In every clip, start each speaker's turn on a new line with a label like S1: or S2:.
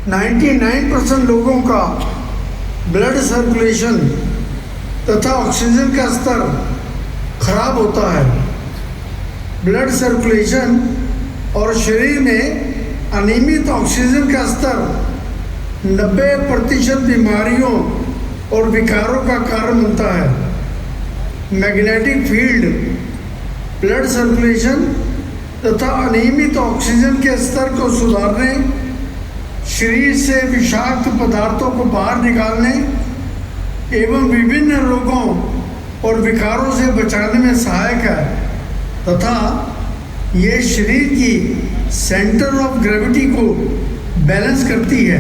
S1: 99% लोगों का blood circulation तथा ऑक्सीजन का स्तर खराब होता है। ब्लड सर्कुलेशन और शरीर में अनियमित ऑक्सीजन का स्तर 90% बीमारियों और विकारों का कारण बनता है। मैग्नेटिक फील्ड ब्लड सर्कुलेशन तथा अनियमित ऑक्सीजन के स्तर को सुधारने, शरीर से विषाक्त पदार्थों को बाहर निकालने एवं विभिन्न रोगों और विकारों से बचाने में सहायक है तथा ये शरीर की सेंटर ऑफ ग्रेविटी को बैलेंस करती है।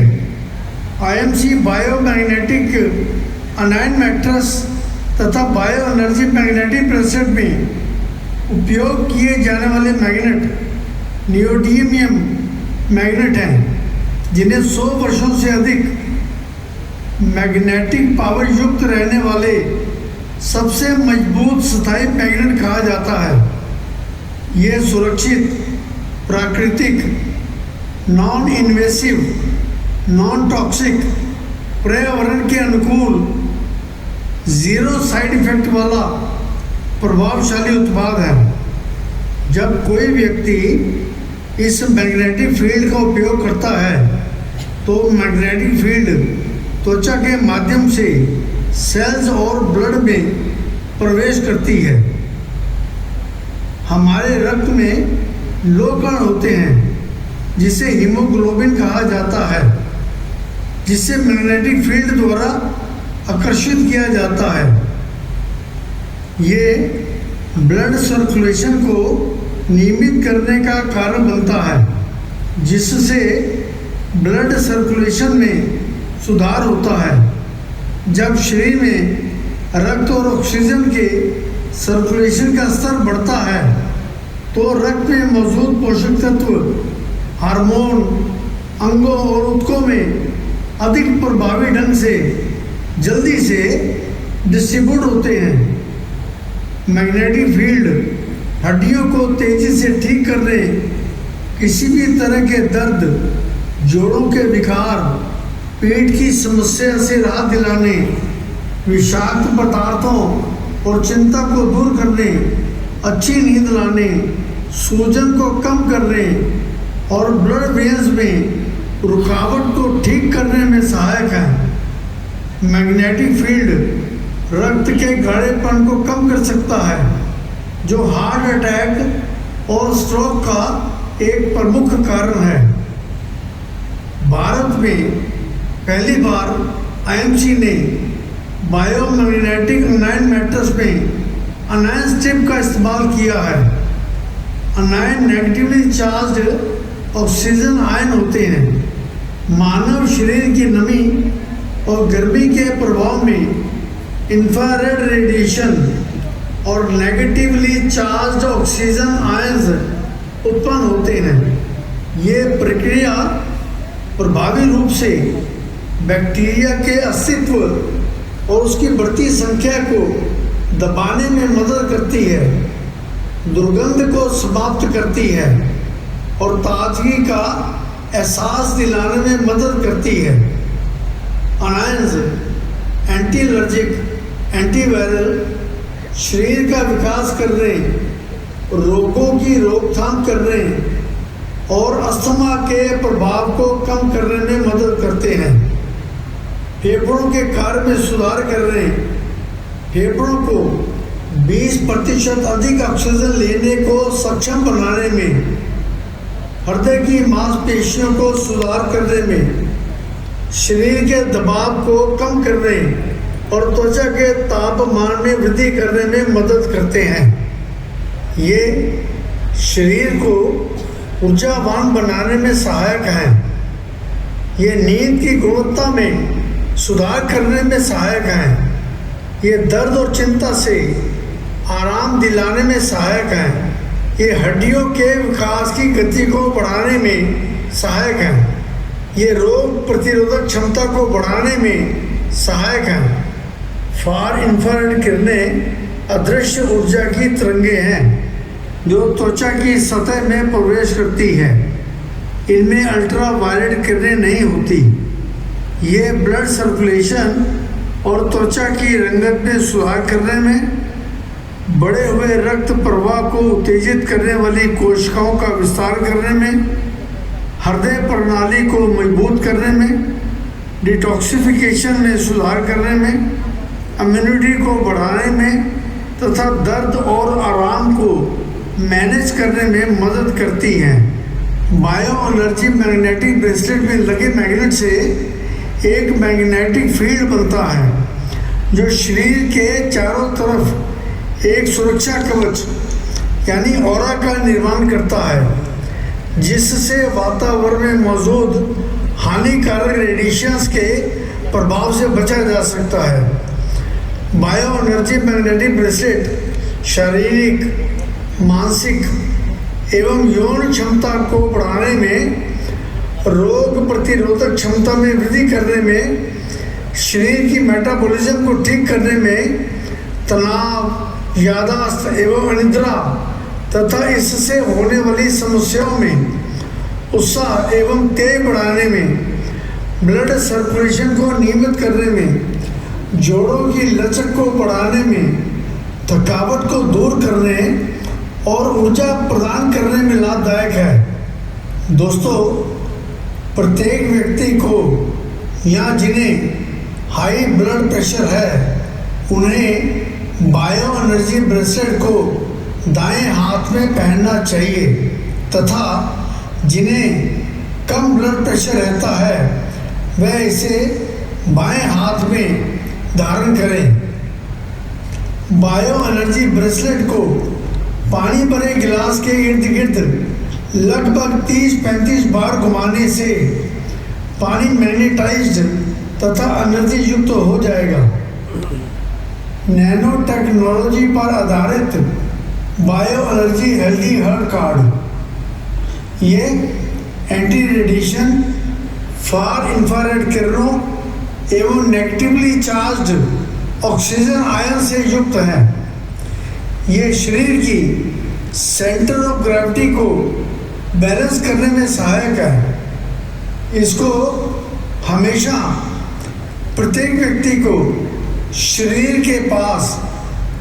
S1: आईएमसी बायोमैग्नेटिक अनायन मैट्रेस तथा बायो एनर्जी मैग्नेटिक ब्रेसलेट में उपयोग किए जाने वाले मैग्नेट नियोडिमियम मैग्नेट हैं, जिन्हें 100 वर्षों से अधिक मैग्नेटिक पावर युक्त रहने वाले सबसे मजबूत स्थायी मैग्नेट कहा जाता है। ये सुरक्षित, प्राकृतिक, नॉन इन्वेसिव, नॉन टॉक्सिक, पर्यावरण के अनुकूल, जीरो साइड इफेक्ट वाला प्रभावशाली उत्पाद है। जब कोई व्यक्ति इस मैग्नेटिक फील्ड का उपयोग करता है तो मैग्नेटिक फील्ड त्वचा के माध्यम से सेल्स और ब्लड में प्रवेश करती है। हमारे रक्त में लो कण होते हैं जिसे हीमोग्लोबिन कहा जाता है, जिसे मैग्नेटिक फील्ड द्वारा आकर्षित किया जाता है। ये ब्लड सर्कुलेशन को नियमित करने का कारण बनता है, जिससे ब्लड सर्कुलेशन में सुधार होता है। जब शरीर में रक्त और ऑक्सीजन के सर्कुलेशन का स्तर बढ़ता है तो रक्त में मौजूद पोषक तत्व, हार्मोन अंगों और ऊतकों में अधिक प्रभावी ढंग से जल्दी से डिस्ट्रीब्यूट होते हैं। मैग्नेटिक फील्ड हड्डियों को तेजी से ठीक करने, किसी भी तरह के दर्द, जोड़ों के विकार, पेट की समस्या से राहत दिलाने, विषाक्त पदार्थों और चिंता को दूर करने, अच्छी नींद लाने, सूजन को कम करने और ब्लड वेन्स में रुकावट को ठीक करने में सहायक है। मैग्नेटिक फील्ड रक्त के गाढ़ेपन को कम कर सकता है, जो हार्ट अटैक और स्ट्रोक का एक प्रमुख कारण है। भारत में पहली बार आईएमसी ने बायोमैग्नेटिक अनायन मैट्रेस में अनायन स्ट्रिप का इस्तेमाल किया है। अनायन नेगेटिवली चार्ज्ड ऑक्सीजन आयन होते हैं। मानव शरीर की नमी और गर्मी के प्रभाव में इंफ्रारेड रेडिएशन और नेगेटिवली चार्ज्ड ऑक्सीजन आयंस उत्पन्न होते हैं। ये प्रक्रिया प्रभावी रूप से बैक्टीरिया के अस्तित्व और उसकी बढ़ती संख्या को दबाने में मदद करती है, दुर्गंध को समाप्त करती है और ताजगी का एहसास दिलाने में मदद करती है। अनायंस एंटी एलर्जिक, एंटीवायरल, शरीर का विकास करने, रोगों की रोकथाम करने और अस्थमा के प्रभाव को कम करने में मदद करते हैं। फेफड़ों के कार्य में सुधार करने, फेफड़ों को 20% अधिक ऑक्सीजन लेने को सक्षम बनाने में, हृदय की मांसपेशियों को सुधार करने में, शरीर के दबाव को कम करने और त्वचा के तापमान में वृद्धि करने में मदद करते हैं। ये शरीर को ऊर्जावान बनाने में सहायक हैं। ये नींद की गुणवत्ता में सुधार करने में सहायक हैं। ये दर्द और चिंता से आराम दिलाने में सहायक हैं। ये हड्डियों के विकास की गति को बढ़ाने में सहायक हैं। ये रोग प्रतिरोधक क्षमता को बढ़ाने में सहायक हैं। फार इंफ्रारेड किरणें अदृश्य ऊर्जा की तरंगें हैं जो त्वचा की सतह में प्रवेश करती है। इनमें अल्ट्रा वायलेट किरणें नहीं होती। ये ब्लड सर्कुलेशन और त्वचा की रंगत में सुधार करने में, बढ़े हुए रक्त प्रवाह को उत्तेजित करने वाली कोशिकाओं का विस्तार करने में, हृदय प्रणाली को मजबूत करने में, डिटॉक्सिफिकेशन में सुधार करने में, इम्यूनिटी को बढ़ाने में तथा दर्द और आराम को मैनेज करने में मदद करती हैं। बायो एनर्जी मैग्नेटिक ब्रेसलेट में लगे मैग्नेट से एक मैग्नेटिक फील्ड बनता है जो शरीर के चारों तरफ एक सुरक्षा कवच यानी ऑरा का निर्माण करता है, जिससे वातावरण में मौजूद हानिकारक रेडिएशंस के प्रभाव से बचा जा सकता है। बायो एनर्जी मैग्नेटिक ब्रेसलेट शारीरिक, मानसिक एवं यौन क्षमता को बढ़ाने में, रोग प्रतिरोधक क्षमता में वृद्धि करने में, शरीर की मेटाबॉलिज्म को ठीक करने में, तनाव, याददाश्त एवं अनिद्रा तथा इससे होने वाली समस्याओं में उत्साह एवं तेज बढ़ाने में, ब्लड सर्कुलेशन को नियमित करने में, जोड़ों की लचक को बढ़ाने में, थकावट को दूर करने और ऊर्जा प्रदान करने में लाभदायक है। दोस्तों, प्रत्येक व्यक्ति को या जिन्हें हाई ब्लड प्रेशर है उन्हें बायो एनर्जी ब्रेसलेट को दाएं हाथ में पहनना चाहिए तथा जिन्हें कम ब्लड प्रेशर रहता है वह इसे बाएं हाथ में धारण करें। बायो एनर्जी ब्रेसलेट को पानी भरे गिलास के इर्द गिर्द लगभग 30-35 बार घुमाने से पानी मैग्नेटाइज्ड तथा एनर्जी युक्त हो जाएगा। नैनो टेक्नोलॉजी पर आधारित bio energy healthy heart card ये एंटी रेडिएशन, फार इंफ्रारेड किरणों एवं नेगेटिवली चार्ज्ड ऑक्सीजन आयन से युक्त है। ये शरीर की सेंटर ऑफ ग्रेविटी को बैलेंस करने में सहायक है। इसको हमेशा प्रत्येक व्यक्ति को शरीर के पास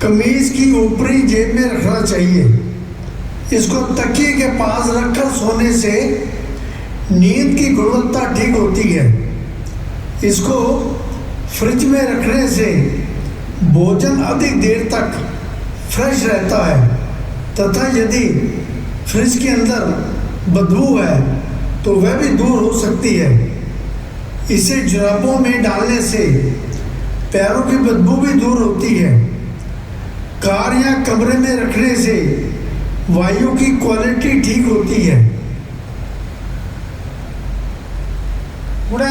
S1: कमीज की ऊपरी जेब में रखना चाहिए। इसको तकिए के पास रखकर सोने से नींद की गुणवत्ता ठीक होती है। इसको फ्रिज में रखने से भोजन अधिक देर तक फ्रेश रहता है तथा यदि फ्रिज के अंदर बदबू है तो वह भी दूर हो सकती है। इसे जुराबों में डालने से पैरों की बदबू भी दूर होती है। कार या कमरे में रखने से वायु की क्वालिटी ठीक होती है। गुड